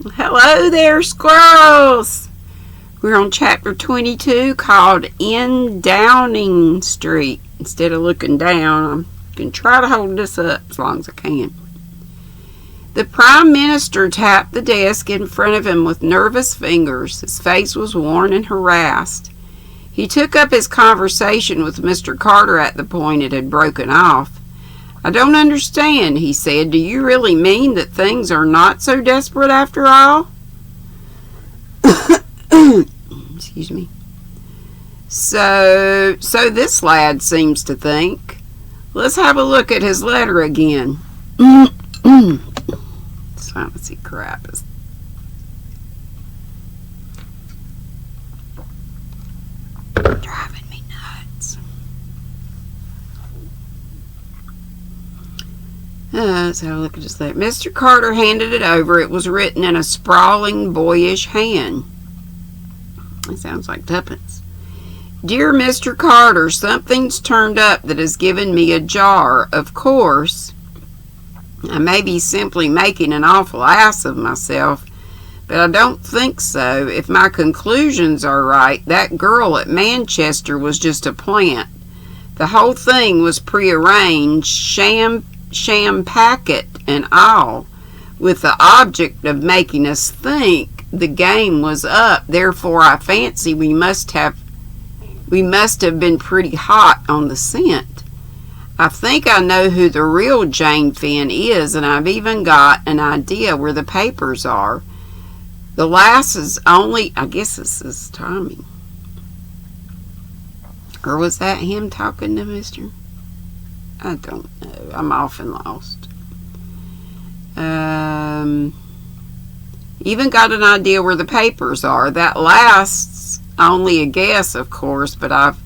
Hello there, squirrels! We're on chapter 22 called In Downing Street. Instead of looking down, I can try to hold this up as long as I can. The Prime Minister tapped the desk in front of him with nervous fingers. His face was worn and harassed. He took up his conversation with Mr. Carter at the point it had broken off. "I don't understand," he said. "Do you really mean that things are not so desperate after all?" Excuse me. So this lad seems to think. Let's have a look at his letter again. Fancy crap is driving me nuts. Let's have a look at his letter. Mr. Carter handed it over. It was written in a sprawling, boyish hand. It sounds like tuppence. "Dear Mr. Carter, something's turned up that has given me a jar. Of course, I may be simply making an awful ass of myself, but I don't think so. If my conclusions are right, that girl at Manchester was just a plant. The whole thing was prearranged, sham packet and all, with the object of making us think the game was up. Therefore, I fancy we must have been pretty hot on the scent. I think I know who the real Jane Finn is, and I've even got an idea where the papers are. The lass is only," I guess this is Tommy. Or was that him talking to Mr.? I don't know. I'm often lost. Even got an idea where the papers are. That last's only a guess, of course, but I've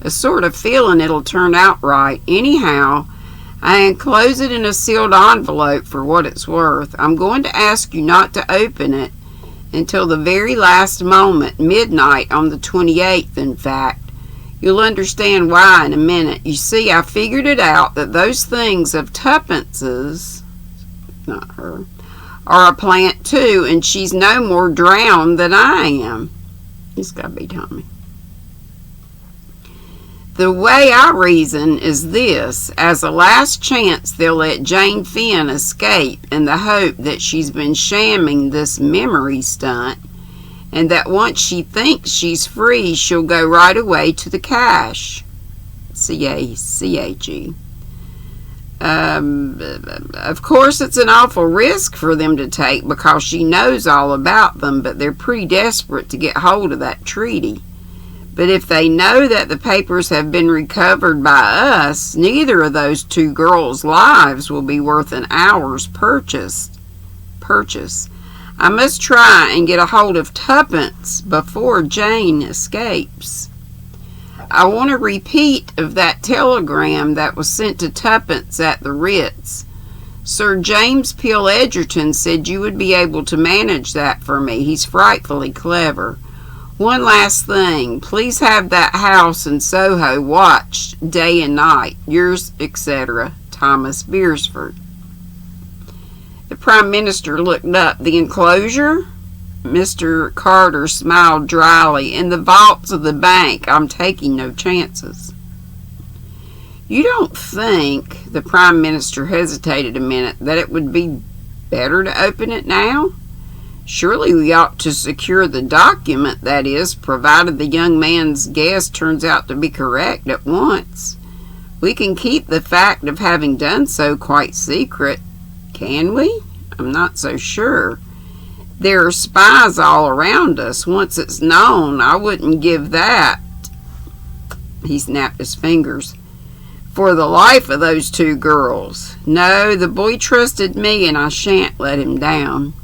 a sort of feeling it'll turn out right. Anyhow, I enclose it in a sealed envelope for what it's worth. I'm going to ask you not to open it until the very last moment, midnight on the 28th, in fact. You'll understand why in a minute. You see, I figured it out that those things of tuppence's, not her, are a plant too, and she's no more drowned than I am." It's got to be Tommy. "The way I reason is this. As a last chance, they'll let Jane Finn escape in the hope that she's been shamming this memory stunt, and that once she thinks she's free, she'll go right away to the cash. C-A-C-H-E. Of course, it's an awful risk for them to take because she knows all about them, but they're pretty desperate to get hold of that treaty. But if they know that the papers have been recovered by us, neither of those two girls' lives will be worth an hour's purchase. I must try and get a hold of tuppence before Jane escapes. I want a repeat of that telegram that was sent to tuppence at the Ritz. Sir James Peel Edgerton said you would be able to manage that for me. He's frightfully clever. One last thing. Please have that house in Soho watched day and night. Yours, etc., Thomas Beresford." The Prime Minister looked up. "The enclosure?" Mr. Carter smiled dryly. "In the vaults of the bank. I'm taking no chances." "You don't think," the Prime Minister hesitated a minute, "that it would be better to open it now? Surely we ought to secure the document, that is, provided the young man's guess turns out to be correct at once. We can keep the fact of having done so quite secret. Can we? I'm not so sure. There are spies all around us. Once it's known, I wouldn't give that." He snapped his fingers. "For the life of those two girls. No, the boy trusted me, and I shan't let him down."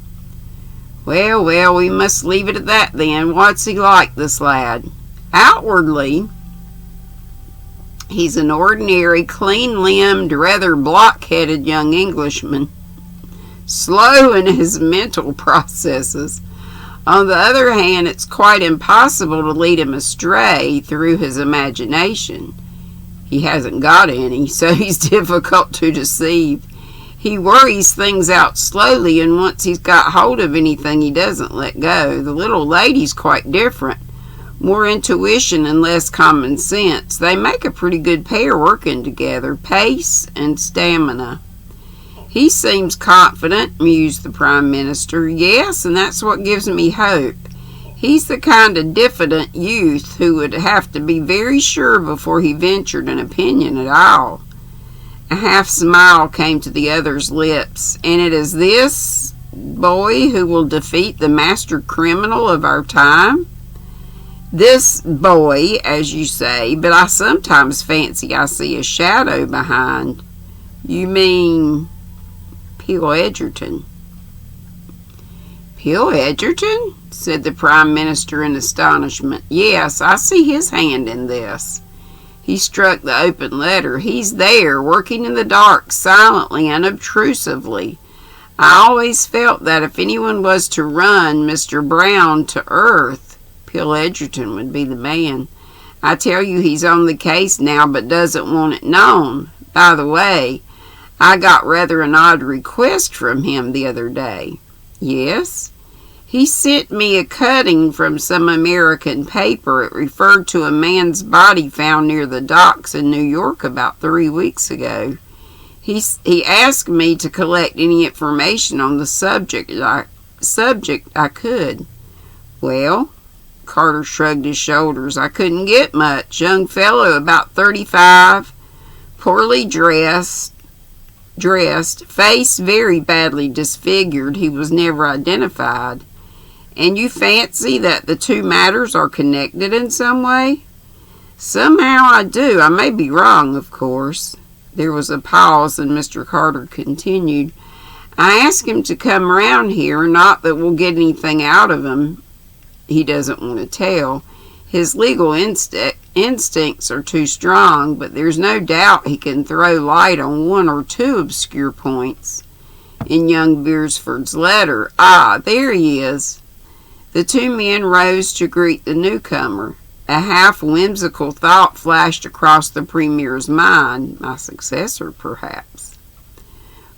Well, we must leave it at that then. What's he like, this lad?" "Outwardly, he's an ordinary, clean-limbed, rather block-headed young Englishman. Slow in his mental processes. On the other hand, it's quite impossible to lead him astray through his imagination. He hasn't got any, so he's difficult to deceive. He worries things out slowly, and once he's got hold of anything, he doesn't let go. The little lady's quite different. More intuition and less common sense. They make a pretty good pair working together. Pace and stamina. He seems confident, mused the Prime Minister. Yes, and that's what gives me hope. He's the kind of diffident youth who would have to be very sure before he ventured an opinion at all. A half smile came to the other's lips. And it is this boy who will defeat the master criminal of our time? This boy, as you say, but I sometimes fancy I see a shadow behind. You mean Bill Edgerton? Bill Edgerton? Said the Prime Minister in astonishment. Yes, I see his hand in this. He struck the open letter. He's there, working in the dark, silently, unobtrusively. I always felt that if anyone was to run Mr. Brown to earth, Bill Edgerton would be the man. I tell you, he's on the case now, but doesn't want it known. By the way, I got rather an odd request from him the other day. Yes? He sent me a cutting from some American paper. It referred to a man's body found near the docks in New York about 3 weeks ago. He asked me to collect any information on the subject I could. Well, Carter shrugged his shoulders. I couldn't get much. Young fellow, about 35, poorly dressed, face very badly disfigured. He was never identified. And you fancy that the two matters are connected in some way? Somehow I do. I may be wrong, of course. There was a pause, and Mr. Carter continued. I asked him to come round here, not that we'll get anything out of him. He doesn't want to tell. His legal instincts are too strong, but there's no doubt he can throw light on one or two obscure points in young Beresford's letter. Ah, there he is. The two men rose to greet the newcomer. A half-whimsical thought flashed across the Premier's mind. My successor, perhaps.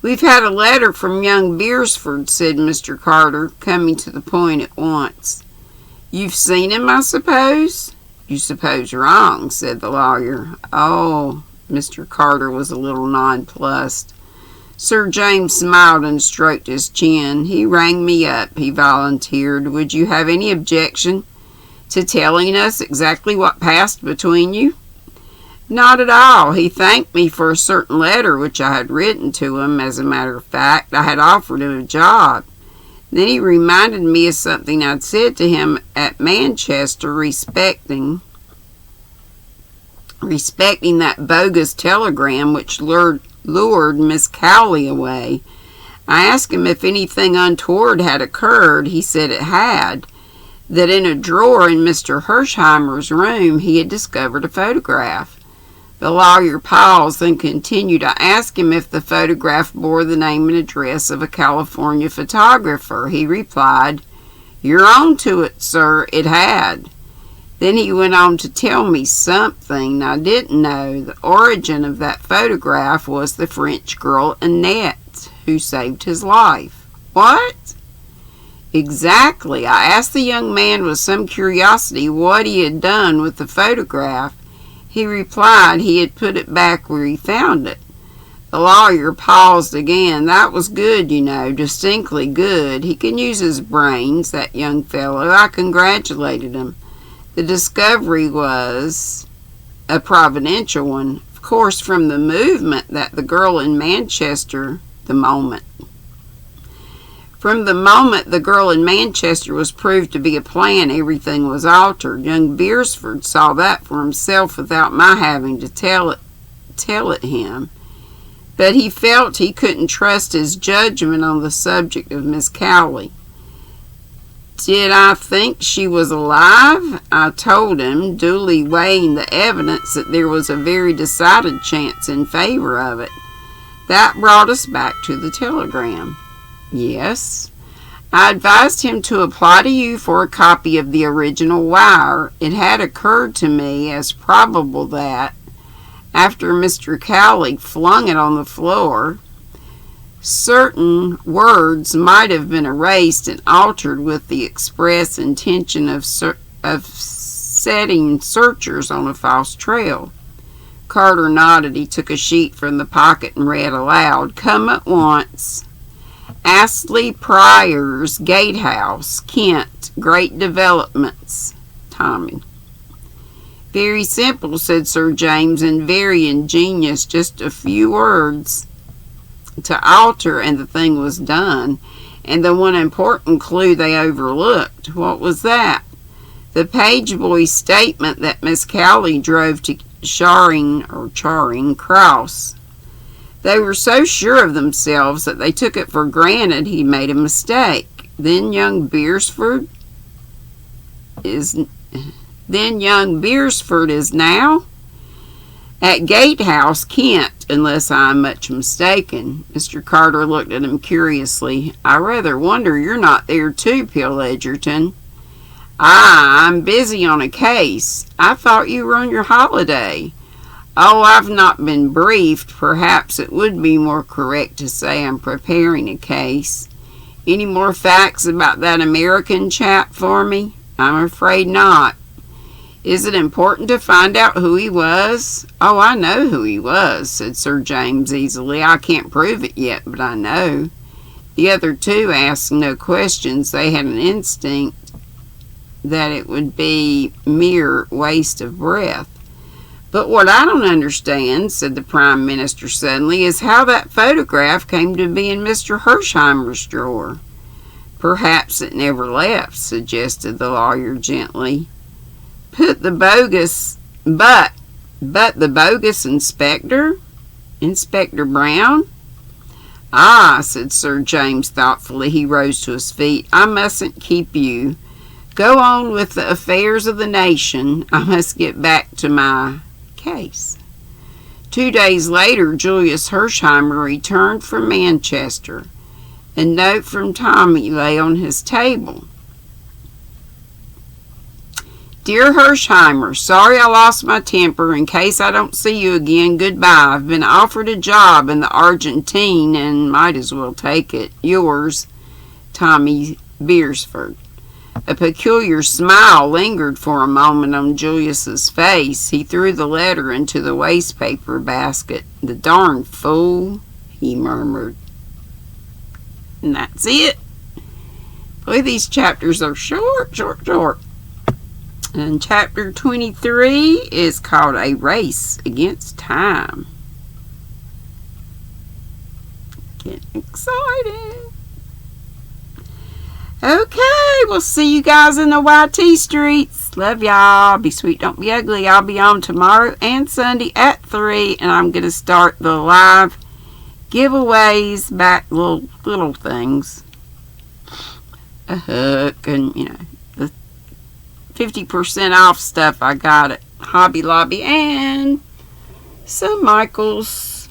We've had a letter from young Beresford, said Mr. Carter, coming to the point at once. You've seen him, I suppose? You suppose wrong, said the lawyer. Oh, Mr. Carter was a little nonplussed. Sir James smiled and stroked his chin. He rang me up, he volunteered. Would you have any objection to telling us exactly what passed between you? Not at all. He thanked me for a certain letter which I had written to him. As a matter of fact, I had offered him a job. Then he reminded me of something I'd said to him at Manchester respecting that bogus telegram which lured Miss Cowley away. I asked him if anything untoward had occurred. He said it had. That in a drawer in Mr. Hersheimer's room he had discovered a photograph. The lawyer paused and continued. I asked him if the photograph bore the name and address of a California photographer. He replied, You're on to it, sir. It had. Then he went on to tell me something I didn't know. The origin of that photograph was the French girl Annette, who saved his life. What? Exactly. I asked the young man with some curiosity what he had done with the photograph. He replied he had put it back where he found it. The lawyer paused again. That was good, you know, distinctly good. He can use his brains, that young fellow. I congratulated him. The discovery was a providential one. Of course, from the movement that the girl in Manchester, From the moment the girl in Manchester was proved to be a plan, everything was altered. Young Beresford saw that for himself without my having to tell it him. But he felt he couldn't trust his judgment on the subject of Miss Cowley. Did I think she was alive? I told him, duly weighing the evidence, that there was a very decided chance in favor of it. That brought us back to the telegram. Yes. I advised him to apply to you for a copy of the original wire. It had occurred to me as probable that, after Mr. Cowley flung it on the floor, Certain words might have been erased and altered with the express intention of setting searchers on a false trail. Carter nodded. He took a sheet from the pocket and read aloud. Come at once. Astley Pryor's Gatehouse, Kent. Great developments. Tommy. Very simple, said Sir James, and very ingenious. Just a few words to alter, and the thing was done. And the one important clue they overlooked. What was that? The page boy's statement that Miss Cowley drove to Charing Cross. They were so sure of themselves that they took it for granted he'd made a mistake. Then young Beresford is now at Gatehouse, Kent, unless I'm much mistaken. Mr. Carter looked at him curiously. I rather wonder you're not there too, Pill Edgerton. I'm busy on a case. I thought you were on your holiday. Oh, I've not been briefed. Perhaps it would be more correct to say I'm preparing a case. Any more facts about that American chap for me? I'm afraid not. Is it important to find out who he was? Oh, I know who he was, said Sir James easily. I can't prove it yet, but I know. The other two asked no questions. They had an instinct that it would be mere waste of breath. But what I don't understand, said the Prime Minister suddenly, is how that photograph came to be in Mr. Hersheimer's drawer. Perhaps it never left, suggested the lawyer gently. But the bogus inspector? Inspector Brown? Ah, said Sir James thoughtfully. He rose to his feet. I mustn't keep you. Go on with the affairs of the nation. I must get back to my case. 2 days later, Julius Hersheimer returned from Manchester. A note from Tommy lay on his table. Dear Hersheimer, sorry I lost my temper. In case I don't see you again, goodbye. I've been offered a job in the Argentine and might as well take it. Yours, Tommy Beresford. A peculiar smile lingered for a moment on Julius's face. He threw the letter into the wastepaper basket. The darn fool, he murmured. And that's it. Boy, these chapters are short. And chapter 23 is called A Race Against Time. Getting excited. Okay, we'll see you guys in the YT streets. Love y'all. Be sweet, don't be ugly. I'll be on tomorrow and Sunday at 3, and I'm going to start the live giveaways, back little things. A hook and, the 50% off stuff I got at Hobby Lobby, and some Michaels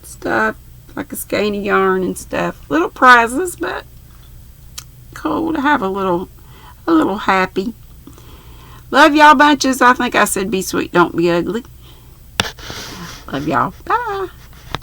stuff, like a skein of yarn and stuff. Little prizes, but cool to have a little happy. Love y'all bunches. I think I said be sweet, don't be ugly. Love y'all. Bye.